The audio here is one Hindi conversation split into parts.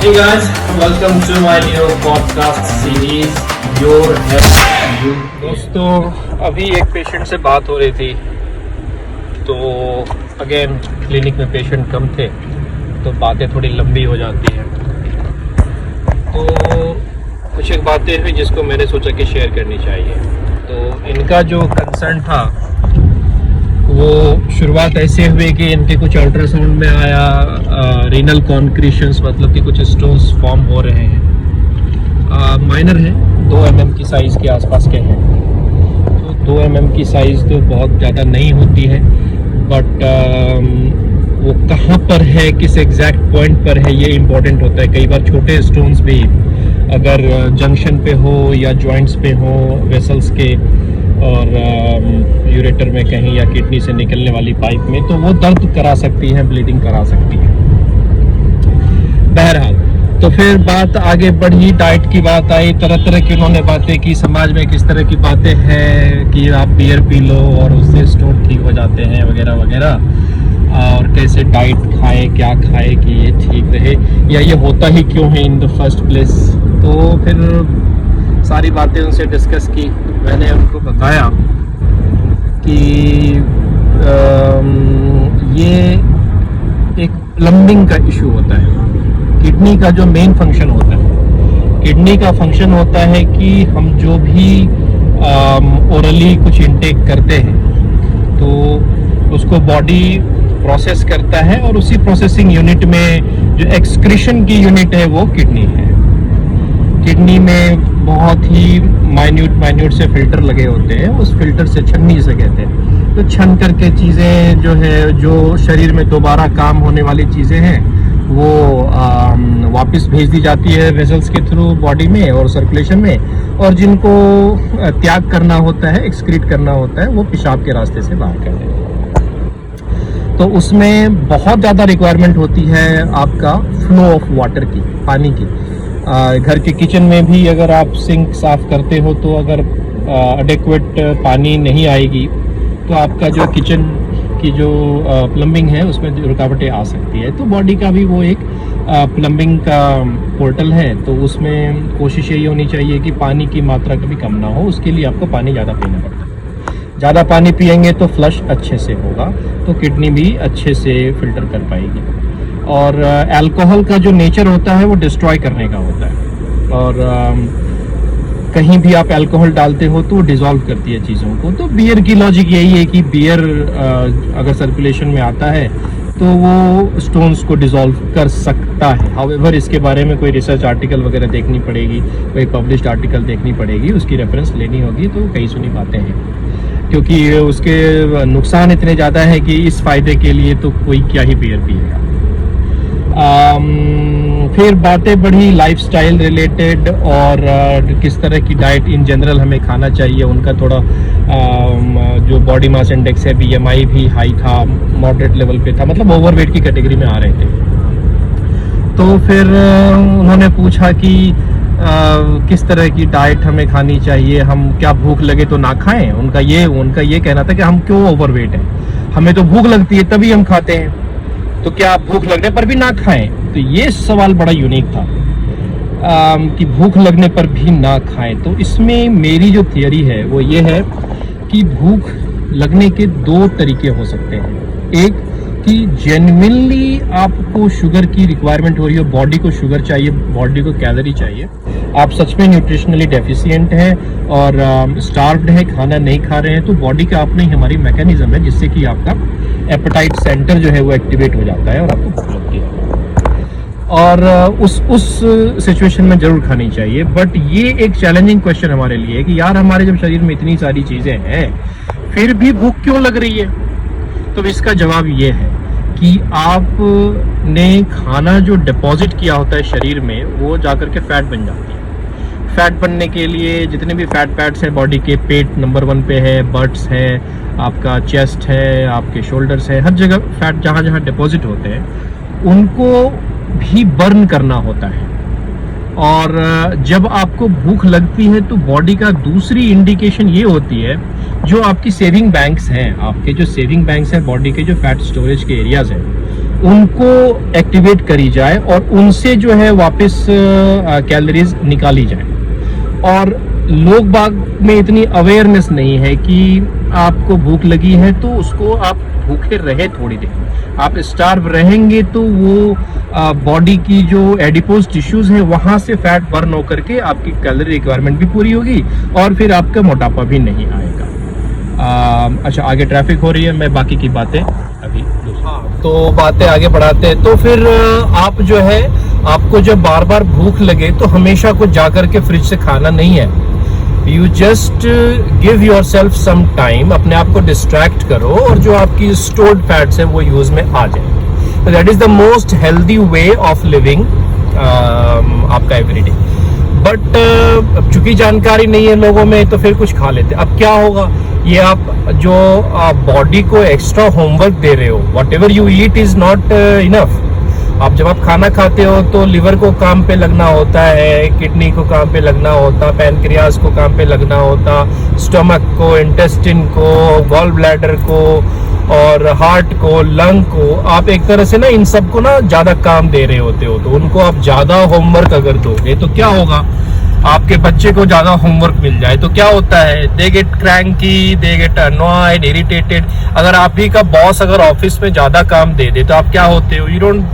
Hey guys, welcome to my new podcast series Your Health You. दोस्तों अभी एक पेशेंट से बात हो रही थी, तो अगेन क्लिनिक में पेशेंट कम थे तो बातें थोड़ी लंबी हो जाती हैं। तो कुछ एक बातें हुई जिसको मैंने सोचा कि शेयर करनी चाहिए। तो इनका जो कंसर्न था वो शुरुआत ऐसे हुई कि इनके कुछ अल्ट्रासाउंड में आया रीनल कॉन्क्रीशंस, मतलब कि कुछ स्टोन्स फॉर्म हो रहे हैं। माइनर है, 2 mm की साइज़ के आसपास के हैं। तो 2 mm की साइज़ तो बहुत ज़्यादा नहीं होती है, बट वो कहाँ पर है, किस एग्जैक्ट पॉइंट पर है, ये इम्पोर्टेंट होता है। कई बार छोटे स्टोन्स भी अगर जंक्शन पे हो या जॉइंट्स पे हो वेसल्स के और यूरेटर में कहीं या किडनी से निकलने वाली पाइप में, तो वो दर्द करा सकती है, ब्लीडिंग करा सकती है। बहरहाल तो फिर बात आगे बढ़ी, डाइट की बात आई, तरह तरह की उन्होंने बातें की। समाज में किस तरह की बातें हैं कि आप बियर पी लो और उससे स्टोन ठीक हो जाते हैं वगैरह वगैरह, और कैसे डाइट खाएं, क्या खाएं कि ये ठीक रहे, या ये होता ही क्यों है इन द फर्स्ट प्लेस। तो फिर सारी बातें उनसे डिस्कस की। मैंने उनको बताया कि ये एक प्लम्बिंग का इशू होता है। किडनी का जो मेन फंक्शन होता है, किडनी का फंक्शन होता है कि हम जो भी ओरली कुछ इंटेक करते हैं तो उसको बॉडी प्रोसेस करता है, और उसी प्रोसेसिंग यूनिट में जो एक्सक्रीशन की यूनिट है वो किडनी है। किडनी में बहुत ही माइन्यूट से फिल्टर लगे होते हैं, उस फिल्टर से छन्नी से कहते हैं। तो छन करके चीज़ें जो है, जो शरीर में दोबारा काम होने वाली चीज़ें हैं वो वापस भेज दी जाती है वेसल्स के थ्रू बॉडी में और सर्कुलेशन में, और जिनको त्याग करना होता है, एक्सक्रीट करना होता है, वो पेशाब के रास्ते से बाहर कर देते हैं। तो उसमें बहुत ज़्यादा रिक्वायरमेंट होती है आपका फ्लो ऑफ वाटर की, पानी की। घर के किचन में भी अगर आप सिंक साफ़ करते हो तो अगर एडेक्वेट पानी नहीं आएगी तो आपका जो किचन की जो प्लम्बिंग है उसमें रुकावटें आ सकती है। तो बॉडी का भी वो एक प्लम्बिंग का पोर्टल है, तो उसमें कोशिश यही होनी चाहिए कि पानी की मात्रा कभी कम ना हो। उसके लिए आपको पानी ज़्यादा पीना पड़ता है। ज़्यादा पानी पिएंगे तो फ्लश अच्छे से होगा, तो किडनी भी अच्छे से फिल्टर कर पाएगी। और अल्कोहल का जो नेचर होता है वो डिस्ट्रॉय करने का होता है, और कहीं भी आप अल्कोहल डालते हो तो वो डिज़ोल्व करती है चीज़ों को। तो बियर की लॉजिक यही है कि बियर अगर सर्कुलेशन में आता है तो वो स्टोन्स को डिज़ोल्व कर सकता है। हाउएवर इसके बारे में कोई रिसर्च आर्टिकल वगैरह देखनी पड़ेगी, कोई पब्लिश्ड आर्टिकल देखनी पड़ेगी, उसकी रेफरेंस लेनी होगी। तो कई सुनी बातें हैं, क्योंकि उसके नुकसान इतने ज़्यादा है कि इस फ़ायदे के लिए तो कोई क्या ही बियर पिएगा। फिर बातें बढ़ी लाइफस्टाइल रिलेटेड, और किस तरह की डाइट इन जनरल हमें खाना चाहिए। उनका थोड़ा जो बॉडी मास इंडेक्स है, BMI भी हाई था, मॉडरेट लेवल पे था, मतलब ओवरवेट की कैटेगरी में आ रहे थे। तो फिर उन्होंने पूछा कि किस तरह की डाइट हमें खानी चाहिए, हम क्या भूख लगे तो ना खाएं। उनका ये कहना था कि हम क्यों ओवरवेट हैं, हमें तो भूख लगती है तभी हम खाते हैं, तो क्या आप भूख लगने पर भी ना खाएं। तो ये सवाल बड़ा यूनिक था कि भूख लगने पर भी ना खाएं। तो इसमें मेरी जो थियरी है वो ये है कि भूख लगने के 2 तरीके हो सकते हैं। एक कि जेन्युइनली आपको शुगर की रिक्वायरमेंट हो रही हो, बॉडी को शुगर चाहिए, बॉडी को कैलोरी चाहिए, आप सच में न्यूट्रिशनली डेफिशिएंट हैं और स्टार्व्ड है, खाना नहीं खा रहे हैं, तो बॉडी का अपना ही हमारी मैकेनिज्म है जिससे कि आपका एपेटाइट सेंटर जो है वो एक्टिवेट हो जाता है और आपको भूख लगती है। और उस सिचुएशन में ज़रूर खानी चाहिए। बट ये एक चैलेंजिंग क्वेश्चन हमारे लिए है कि यार हमारे जब शरीर में इतनी सारी चीज़ें हैं फिर भी भूख क्यों लग रही है। तो इसका जवाब ये है कि आपने खाना जो डिपॉजिट किया होता है शरीर में वो जाकर के फैट बन जाती है। फैट बनने के लिए जितने भी फैट पैड्स हैं बॉडी के, पेट नंबर 1 पे है, बट्स है, आपका चेस्ट है, आपके शोल्डर्स है, हर जगह फैट जहाँ जहाँ डिपॉजिट होते हैं उनको भी बर्न करना होता है। और जब आपको भूख लगती है तो बॉडी का दूसरी इंडिकेशन ये होती है, जो आपकी सेविंग बैंक्स हैं, आपके जो सेविंग बैंक्स हैं बॉडी के, जो फैट स्टोरेज के एरियाज हैं, उनको एक्टिवेट करी जाए और उनसे जो है वापस कैलोरीज निकाली जाए। और लोग बाग में इतनी अवेयरनेस नहीं है कि आपको भूख लगी है तो उसको आप भूखे रहे थोड़ी देर, आप स्टार्व रहेंगे तो वो बॉडी की जो एडिपोज टिश्यूज है वहां से फैट बर्न होकर के आपकी कैलोरी रिक्वायरमेंट भी पूरी होगी और फिर आपका मोटापा भी नहीं आएगा। अच्छा, आगे ट्रैफिक हो रही है, मैं बाकी की बातें अभी तो बातें आगे बढ़ाते हैं। तो फिर आप जो है, आपको जब बार बार भूख लगे तो हमेशा कुछ जाकर के फ्रिज से खाना नहीं है। You just give yourself some time, अपने आप को डिस्ट्रैक्ट करो और जो आपकी स्टोर्ड फैट्स है वो यूज में आ जाए। That is the most healthy way of living आपका एवरीडे। बट चूंकि जानकारी नहीं है लोगों में तो फिर कुछ खा लेते। अब क्या होगा, ये आप जो बॉडी को एक्स्ट्रा होमवर्क दे रहे हो, what ever you eat is not enough. आप जब आप खाना खाते हो तो लिवर को काम पे लगना होता है, किडनी को काम पे लगना होता, पैनक्रियाज को काम पे लगना होता, स्टमक को, इंटेस्टिन को, गॉल ब्लैडर को और हार्ट को, लंग को। आप एक तरह से ना इन सबको ना ज्यादा काम दे रहे होते हो, तो उनको आप ज्यादा होमवर्क अगर दोगे तो क्या होगा, आपके बच्चे को ज्यादा होमवर्क मिल जाए तो क्या होता है, they get cranky, they get annoyed, irritated. अगर आप ही का बॉस अगर ऑफिस में ज्यादा काम दे दे तो आप क्या होते हो, you don't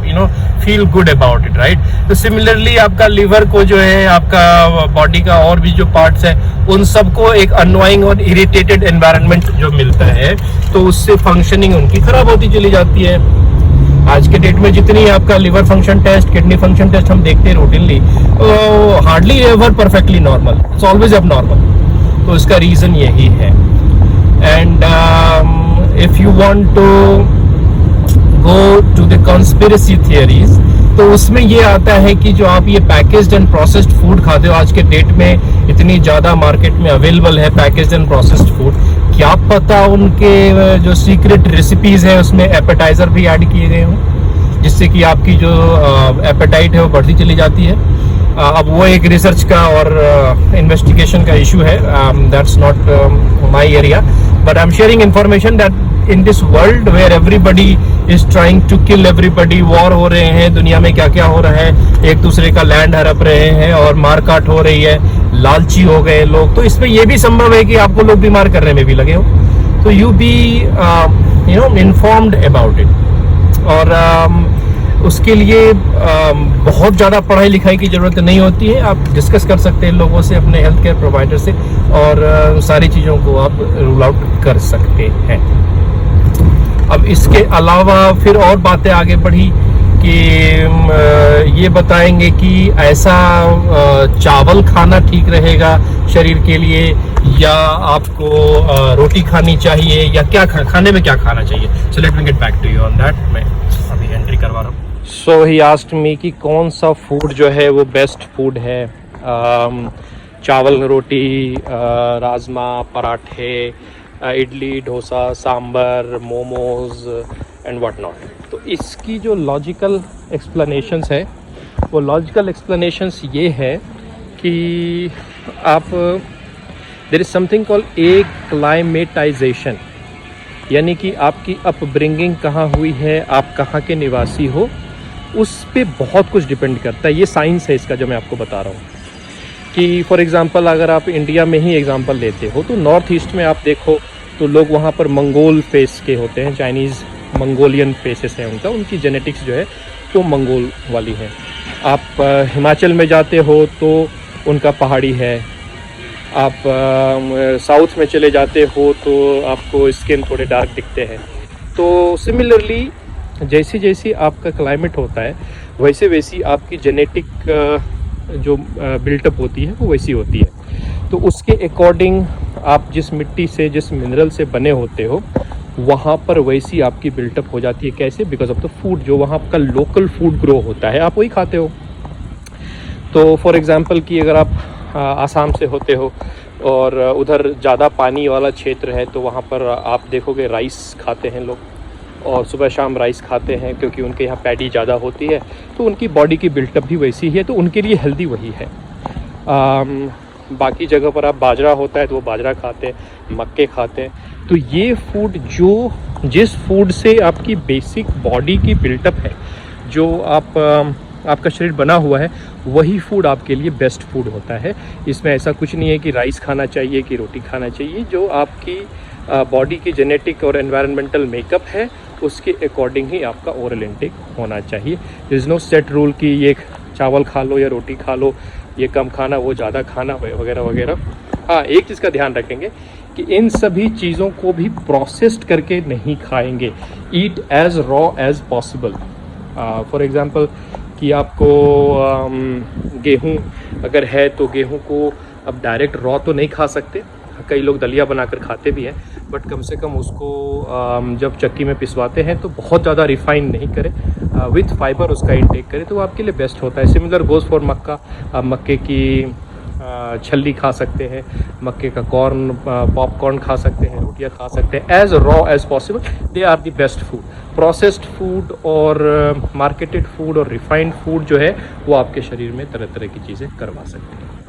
feel good about it, right. तो सिमिलरली आपका लिवर को जो है, आपका बॉडी का और भी जो पार्ट्स है, उन सबको एक अनोइंग और इरिटेटेड एनवायरनमेंट जो मिलता है तो उससे फंक्शनिंग उनकी खराब होती चली जाती है। आज के डेट में जितनी आपका liver function test, kidney function test हम देखते हैं routinely, hardly ever perfectly normal, it's always abnormal. तो इसका रीजन यही है। And if you want to go to the conspiracy theories, तो उसमें ये आता है कि जो आप ये पैकेज्ड एंड प्रोसेस्ड फूड खाते हो, आज के डेट में इतनी ज्यादा मार्केट में अवेलेबल है पैकेज्ड एंड प्रोसेस्ड फूड, क्या पता उनके जो सीक्रेट रेसिपीज है उसमें एपेटाइजर भी ऐड किए गए हों, जिससे कि आपकी जो एपेटाइट है वो बढ़ती चली जाती है। अब वो एक रिसर्च का और इन्वेस्टिगेशन का इशू है, that's not my area, but I am sharing information that in this world where everybody is trying to kill everybody, war हो रहे हैं, दुनिया में क्या क्या हो रहा है, एक दूसरे का लैंड हड़प रहे हैं और मारकाट हो रही है, लालची हो गए लोग, तो इसमें यह भी संभव है कि आपको लोग बीमार करने में भी लगे हो। तो you be informed about it. और उसके लिए बहुत ज़्यादा पढ़ाई लिखाई की ज़रूरत नहीं होती है, आप डिस्कस कर सकते हैं लोगों से, अपने हेल्थ केयर प्रोवाइडर से, और सारी चीज़ों को आप रूल आउट कर सकते हैं। अब इसके अलावा फिर और बातें आगे बढ़ी कि ये बताएंगे कि ऐसा चावल खाना ठीक रहेगा शरीर के लिए, या आपको रोटी खानी चाहिए, या क्या खाने में क्या खाना चाहिए। So let me get back to you on that. मैं अभी एंट्री करवा रहा हूँ। सो ही आस्क्ड मी कि कौन सा फूड जो है वो बेस्ट फूड है, चावल, रोटी, राजमा, पराठे, idli, dosa, sambar, momos and what not. तो इसकी जो लॉजिकल एक्सप्लेनेशंस है, वो लॉजिकल एक्सप्लेनेशंस ये है कि आप देयर इज समथिंग कॉल्ड एक्लाइमेटाइजेशन, यानी कि आपकी अपब्रिंगिंग कहाँ हुई है, आप कहाँ के निवासी हो, उस पे बहुत कुछ डिपेंड करता है। ये साइंस है इसका जो मैं आपको बता रहा हूँ। कि फॉर एग्जांपल अगर आप इंडिया में ही एग्जांपल लेते हो तो नॉर्थ ईस्ट में आप देखो तो लोग वहाँ पर मंगोल फेस के होते हैं, चाइनीज़ मंगोलियन फेसेस हैं उनका, उनकी जेनेटिक्स जो है तो मंगोल वाली है। आप हिमाचल में जाते हो तो उनका पहाड़ी है, आप साउथ में चले जाते हो तो आपको स्किन थोड़े डार्क दिखते हैं। तो सिमिलरली जैसी जैसी आपका क्लाइमेट होता है वैसे वैसी आपकी जेनेटिक जो बिल्टअप होती है वो वैसी होती है। तो उसके अकॉर्डिंग आप जिस मिट्टी से, जिस मिनरल से बने होते हो, वहाँ पर वैसी आपकी बिल्टअप हो जाती है। कैसे? बिकॉज ऑफ द फूड, जो वहाँ का लोकल फूड ग्रो होता है आप वही खाते हो। तो फॉर एग्जांपल कि अगर आप आसाम से होते हो और उधर ज़्यादा पानी वाला क्षेत्र है तो वहाँ पर आप देखोगे राइस खाते हैं लोग, और सुबह शाम राइस खाते हैं क्योंकि उनके यहाँ पैडी ज़्यादा होती है, तो उनकी बॉडी की बिल्टअप भी वैसी ही है, तो उनके लिए हेल्दी वही है। बाकी जगह पर आप बाजरा होता है तो वो बाजरा खाते हैं, मक्के खाते हैं। तो ये फूड जिस फूड से आपकी बेसिक बॉडी की बिल्टअप है, जो आपका शरीर बना हुआ है, वही फूड आपके लिए बेस्ट फूड होता है। इसमें ऐसा कुछ नहीं है कि राइस खाना चाहिए कि रोटी खाना चाहिए। जो आपकी बॉडी की जेनेटिक और एनवायरनमेंटल मेकअप है, उसके अकॉर्डिंग ही आपका ओरल इनटेक होना चाहिए। There is no set rule कि ये चावल खा लो या रोटी खा लो, ये कम खाना वो ज़्यादा खाना वगैरह वगैरह। हाँ, एक चीज़ का ध्यान रखेंगे कि इन सभी चीज़ों को भी प्रोसेस्ड करके नहीं खाएंगे। Eat as raw as possible. For example कि आपको गेहूँ अगर है तो गेहूँ को अब डायरेक्ट रॉ तो नहीं खा सकते, कई लोग दलिया बनाकर खाते भी हैं, बट कम से कम उसको जब चक्की में पिसवाते हैं तो बहुत ज़्यादा रिफाइन नहीं करें, विथ फाइबर उसका इंटेक करें तो वो आपके लिए बेस्ट होता है। सिमिलर गोज़ फॉर मक्का। आप मक्के की छल्ली खा सकते हैं, मक्के का कॉर्न, पॉपकॉर्न खा सकते हैं, रोटियां खा सकते हैं। As raw as possible they are the best food. Processed food और मार्केटेड फूड और रिफाइंड फूड जो है वो आपके शरीर में तरह तरह की चीज़ें करवा सकते हैं।